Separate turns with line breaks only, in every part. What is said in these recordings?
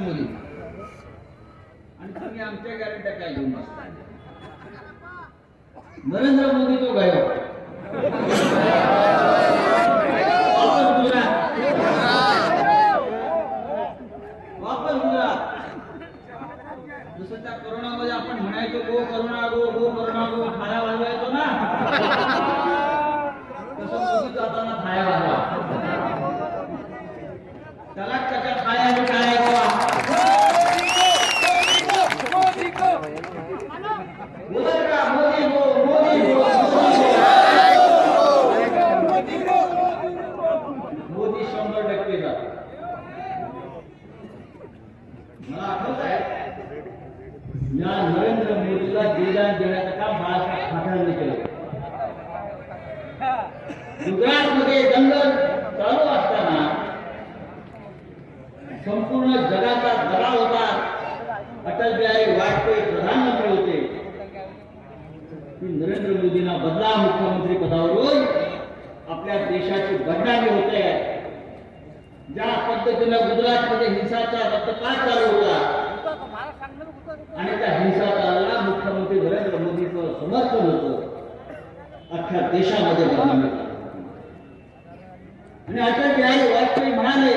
मोदी आणि तुम्ही आमच्या गॅरंट्या काय घेऊन बसता? नरेंद्र मोदी तो गयो वापस गुजरात. जसं त्या कोरोनामध्ये आपण म्हणायचो गो करुणा गो गो करुणा गो थाया वाजवायचो ना, तसं मोदी जाताना थाया वाजवा. त्याला त्याच्या थाया काय मोदी 100% जा. मला आठवत आहे या नरेंद्र मोदीला बलिदान देण्याचं काम बाळासाहेब ठाकरेंनी केलं. गुजरातमध्ये दंगल चालू असताना संपूर्ण जगाचा दबाव होता. अटल बिहारी वाजपेयी प्रधानमंत्री होते की नरेंद्र मोदींना बदला मुख्यमंत्री पदावरून आपल्या देशाची बदनामी होते. ज्या पद्धतीने गुजरातमध्ये हिंसाचार रक्तपात चालू होता आणि त्या हिंसाचाराला मुख्यमंत्री नरेंद्र मोदींचं समर्थन होतं, अख्ख्या देशामध्ये बदनामी झाली. आणि अटल बिहारी वाजपेयी म्हणाले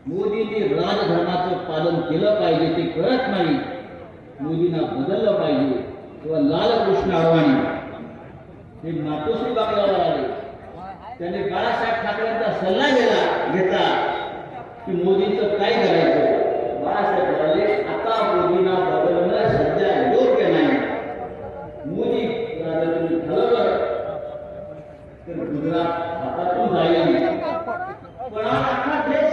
मोदींनी राजधर्माचं पालन केलं पाहिजे, ते करत नाही, मोदींना बदललं पाहिजे. किंवा लालकृष्ण अडवाणी हे मातोश्री बांगलावर आले, त्याने बाळासाहेब ठाकरेंचा सल्ला घेतला की मोदींचं काय करायचं. बाळासाहेब म्हणाले आता मोदींना बदलणं सध्या योग्य नाही. मोदी तुम्ही ठरवलं तर गुजरात हातातून जाईल, पण अख्खा देश